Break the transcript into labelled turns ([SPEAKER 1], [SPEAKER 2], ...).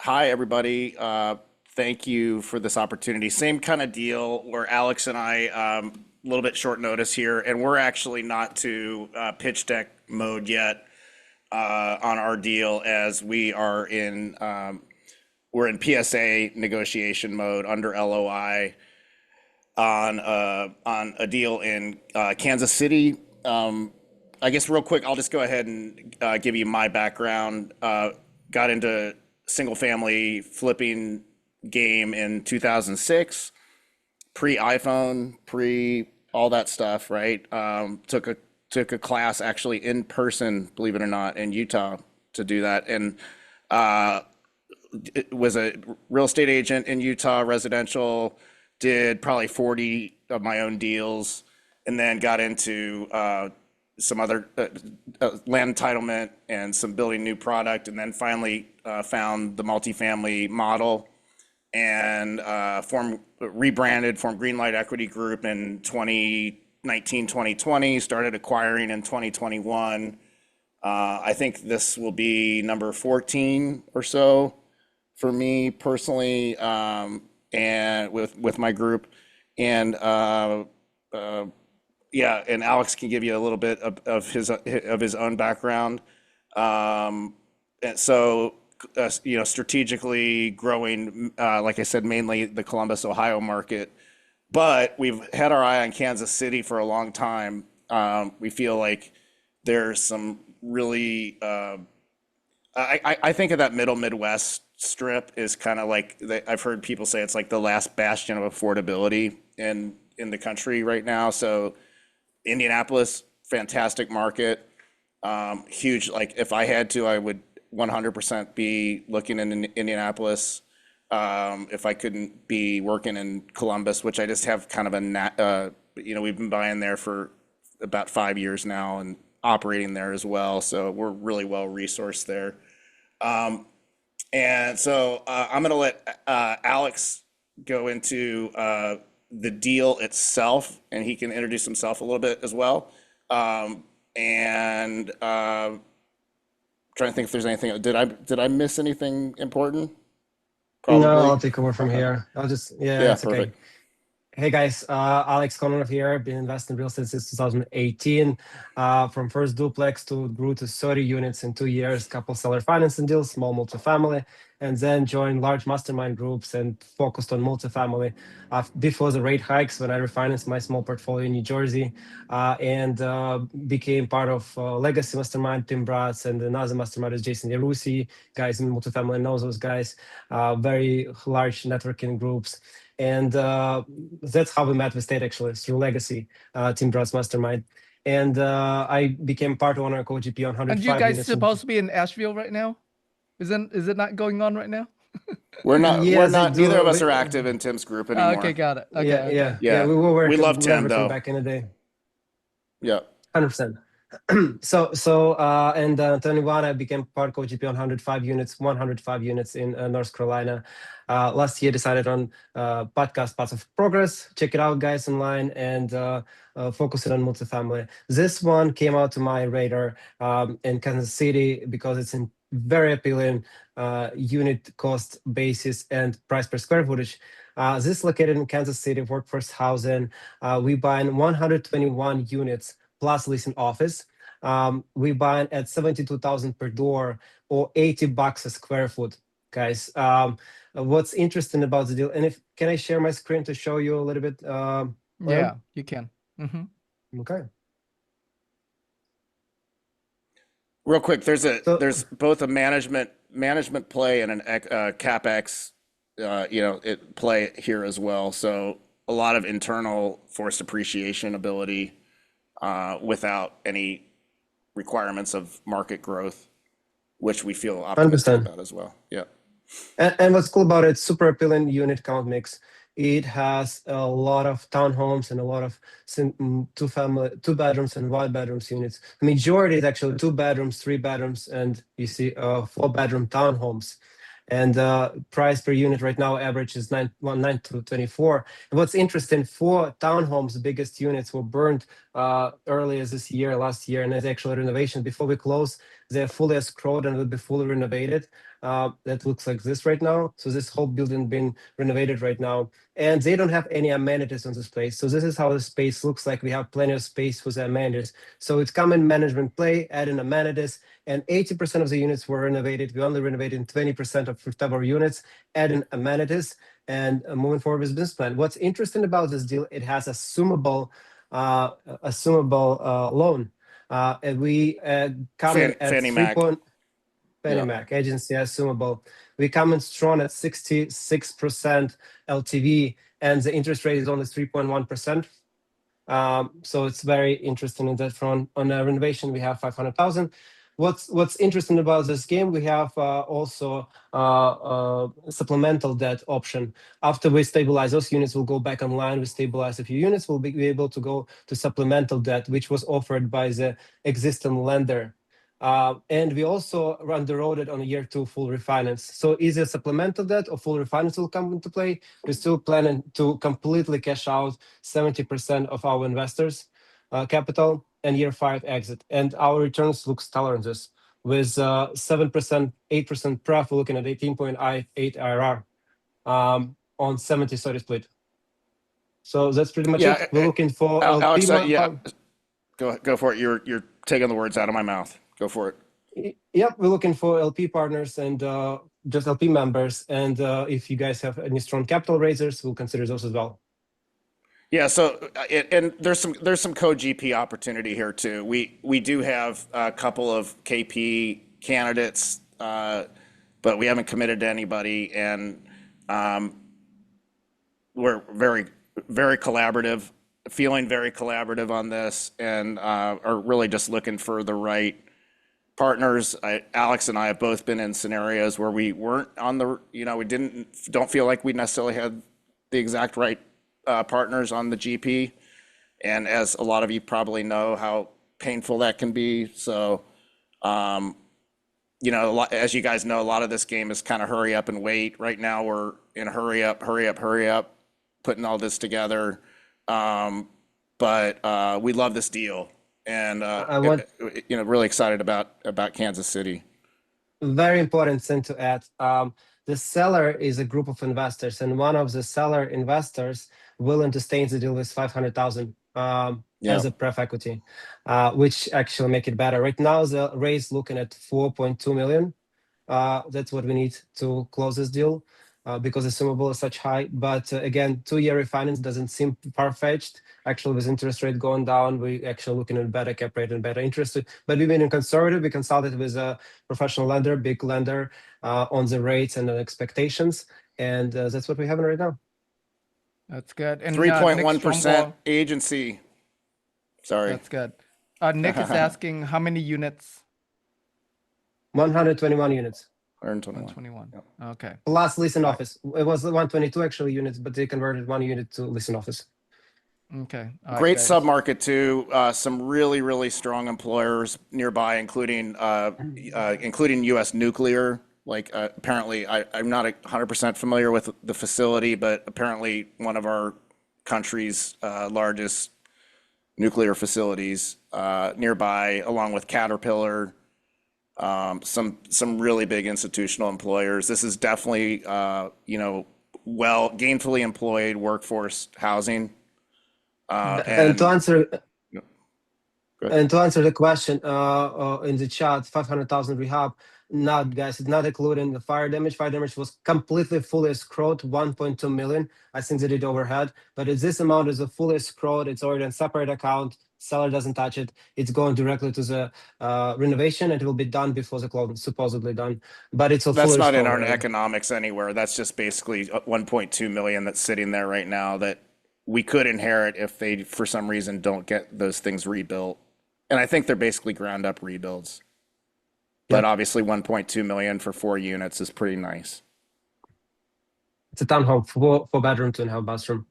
[SPEAKER 1] Hi, everybody. Thank you for this opportunity. Same kind of deal where Alex and I, a little bit short notice here, and we're actually not to pitch deck mode yet on our deal as we're in PSA negotiation mode under LOI on a deal in Kansas City. I guess real quick, I'll just go ahead and give you my background. Got into single family flipping game in 2006, pre-iPhone, pre all that stuff, right? Took a class actually in person, believe it or not, in Utah to do that, and it was a real estate agent in Utah, residential. Did probably 40 of my own deals, and then got into some other land entitlement and some building new product, and then finally found the multifamily model and rebranded, formed Greenlight Equity Group in 2019, 2020, started acquiring in 2021. I think this will be number 14 or so for me personally, and with my group. And yeah, and Alex can give you a little bit of his own background. And so, strategically growing, like I said, mainly the Columbus, Ohio market, but we've had our eye on Kansas City for a long time. We feel like there's some really, I think of that middle Midwest strip is kind of like, I've heard people say it's like the last bastion of affordability in the country right now. So Indianapolis, fantastic market, huge. Like if I had to, I would 100% be looking in Indianapolis. If I couldn't be working in Columbus, which I just have kind of we've been buying there for about 5 years now and operating there as well. So we're really well resourced there. And so I'm going to let Alex go into the deal itself, and he can introduce himself a little bit as well. And trying to think if there's anything. Did I miss anything important?
[SPEAKER 2] No,
[SPEAKER 1] Probably.
[SPEAKER 2] I'll take over from
[SPEAKER 1] Okay.
[SPEAKER 2] here. Yeah,
[SPEAKER 1] Yeah,
[SPEAKER 2] it's okay.
[SPEAKER 1] perfect.
[SPEAKER 2] Hey guys, Alex Kononov here. Been investing in real estate since 2018. From first duplex to grew to 30 units in 2 years, couple seller financing deals, small multifamily, and then joined large mastermind groups and focused on multifamily. Before the rate hikes, when I refinanced my small portfolio in New Jersey, and became part of Legacy Mastermind, Tim Bratz, and another mastermind is Jason Yarusi. Guys in multifamily know those guys. Very large networking groups. And that's how we met with Tate, actually, through Legacy, Team Bratz Mastermind. And I became part owner of GP on
[SPEAKER 3] And you
[SPEAKER 2] 105
[SPEAKER 3] guys
[SPEAKER 2] units.
[SPEAKER 3] supposed to be in Asheville right now? Is it not going on right now?
[SPEAKER 1] We're not. We're
[SPEAKER 2] Yes, they
[SPEAKER 1] not. Neither
[SPEAKER 2] do.
[SPEAKER 1] of us are active in Tim's group
[SPEAKER 3] Okay,
[SPEAKER 1] anymore.
[SPEAKER 3] got it. Okay,
[SPEAKER 2] Yeah,
[SPEAKER 3] okay.
[SPEAKER 2] yeah, yeah.
[SPEAKER 1] Yeah,
[SPEAKER 2] We were
[SPEAKER 1] we
[SPEAKER 2] working
[SPEAKER 1] love Tim
[SPEAKER 2] networking
[SPEAKER 1] though.
[SPEAKER 2] back in the day.
[SPEAKER 1] Yeah.
[SPEAKER 2] 100%. And 21, I became part co-GP on 105 units in North Carolina. Last year, decided on podcast Paths of Progress. Check it out, guys, online, and focus it on multifamily. This one came out to my radar in Kansas City because it's in very appealing unit cost basis and price per square footage. This is located in Kansas City, workforce housing. We buy in 121 units plus leasing office. We buy at 72,000 per door or $80 a square foot, guys. What's interesting about the deal, and if can I share my screen to show you a little bit?
[SPEAKER 3] Yeah, you can.
[SPEAKER 2] Okay.
[SPEAKER 1] Real quick, there's
[SPEAKER 2] So
[SPEAKER 1] both a management play and an capex, play here as well. So a lot of internal forced appreciation ability without any requirements of market growth, which we feel optimistic
[SPEAKER 2] 100%.
[SPEAKER 1] about as well. Yeah.
[SPEAKER 2] And what's cool about it, super appealing unit count mix. It has a lot of townhomes and a lot of two bedrooms and one bedrooms units. The majority is actually 2 bedrooms, 3 bedrooms, and you see 4 bedroom townhomes. And price per unit right now average is 9 to 24. And what's interesting, for townhomes, the biggest units were burned earlier this year, last year, and there's actually renovation. Before we close, they're fully escrowed and will be fully renovated. that looks like this right now. So this whole building been renovated right now, and they don't have any amenities on this place. So this is how the space looks like. We have plenty of space for the amenities. So it's common management play, adding amenities, and 80% of the units were renovated. We only renovated 20% of our units, adding amenities, and moving forward with business plan. What's interesting about this deal, it has assumable loan. And we come in at
[SPEAKER 1] Fannie
[SPEAKER 2] 3
[SPEAKER 1] Mac.
[SPEAKER 2] Fannie
[SPEAKER 1] Yeah.
[SPEAKER 2] Mac agency assumable. We come in strong at 66% LTV, and the interest rate is only 3.1%. So it's very interesting in that front. On the renovation, we have 500,000. What's interesting about this game, we have also supplemental debt option. After we stabilize those units, we'll go back online. We stabilize a few units, we'll be able to go to supplemental debt, which was offered by the existing lender. And we also underwrote it on a year 2 full refinance. So either supplemental debt or full refinance will come into play. We're still planning to completely cash out 70% of our investors' capital and year 5 exit. And our returns look stellar on this. With 7%, 8% pref, we're looking at 18.8 IRR on 70-30 split. So that's pretty much it. We're looking for
[SPEAKER 1] Alex,
[SPEAKER 2] LP.
[SPEAKER 1] go for it. You're taking the words out of my mouth. Go for it.
[SPEAKER 2] Yep, we're looking for LP partners and just LP members. And if you guys have any strong capital raisers, we'll consider those as well.
[SPEAKER 1] Yeah, so and there's some co-GP opportunity here too. We do have a couple of KP candidates, but we haven't committed to anybody, and we're very collaborative, feeling very collaborative on this, and are really just looking for the right partners. Alex and I have both been in scenarios where we weren't on the, we don't feel like we necessarily had the exact right partners on the GP, and as a lot of you probably know how painful that can be. So as you guys know, a lot of this game is kind of hurry up and wait. Right now we're in a hurry up, putting all this together. But we love this deal, and really excited about Kansas City.
[SPEAKER 2] Very important thing to add. The seller is a group of investors, and one of the seller investors willing to stay in the deal with 500,000 as a pref equity, which actually make it better. Right now, the raise looking at 4.2 million. That's what we need to close this deal because the assumable is such high. But again, 2-year refinance doesn't seem far-fetched. Actually, with interest rate going down, we actually looking at better cap rate and better interest. But we've been conservative. We consulted with a professional lender, big lender, on the rates and the expectations, and that's what we have right now.
[SPEAKER 3] That's good. And
[SPEAKER 1] 3.1% agency. Sorry.
[SPEAKER 3] That's good. Nick is asking how many units?
[SPEAKER 2] 121 units.
[SPEAKER 3] 121. Yep. Okay.
[SPEAKER 2] Plus lease and office. It was 122 actually units, but they converted 1 unit to lease and office.
[SPEAKER 3] Okay.
[SPEAKER 1] Great submarket too. Some really strong employers nearby, including U.S. Nuclear. Like apparently, I'm not 100% familiar with the facility, but apparently one of our country's largest nuclear facilities nearby, along with Caterpillar. Some really big institutional employers. This is definitely gainfully employed workforce housing.
[SPEAKER 2] And to answer the question in the chat, 500,000 rehab. Not, guys, it's not including the fire damage. Fire damage was completely fully escrowed, 1.2 million. I think they did overhead, but this amount is a fully escrowed. It's already on separate account. Seller doesn't touch it. It's going directly to the renovation, and it will be done before the closing, supposedly done. But it's
[SPEAKER 1] that's not in our economics anywhere. That's just basically 1.2 million that's sitting there right now that we could inherit if they, for some reason, don't get those things rebuilt. And I think they're basically ground up rebuilds. But obviously 1.2 million for 4 units is pretty nice.
[SPEAKER 2] It's a townhome, 4 bedroom, 2.5 bathroom.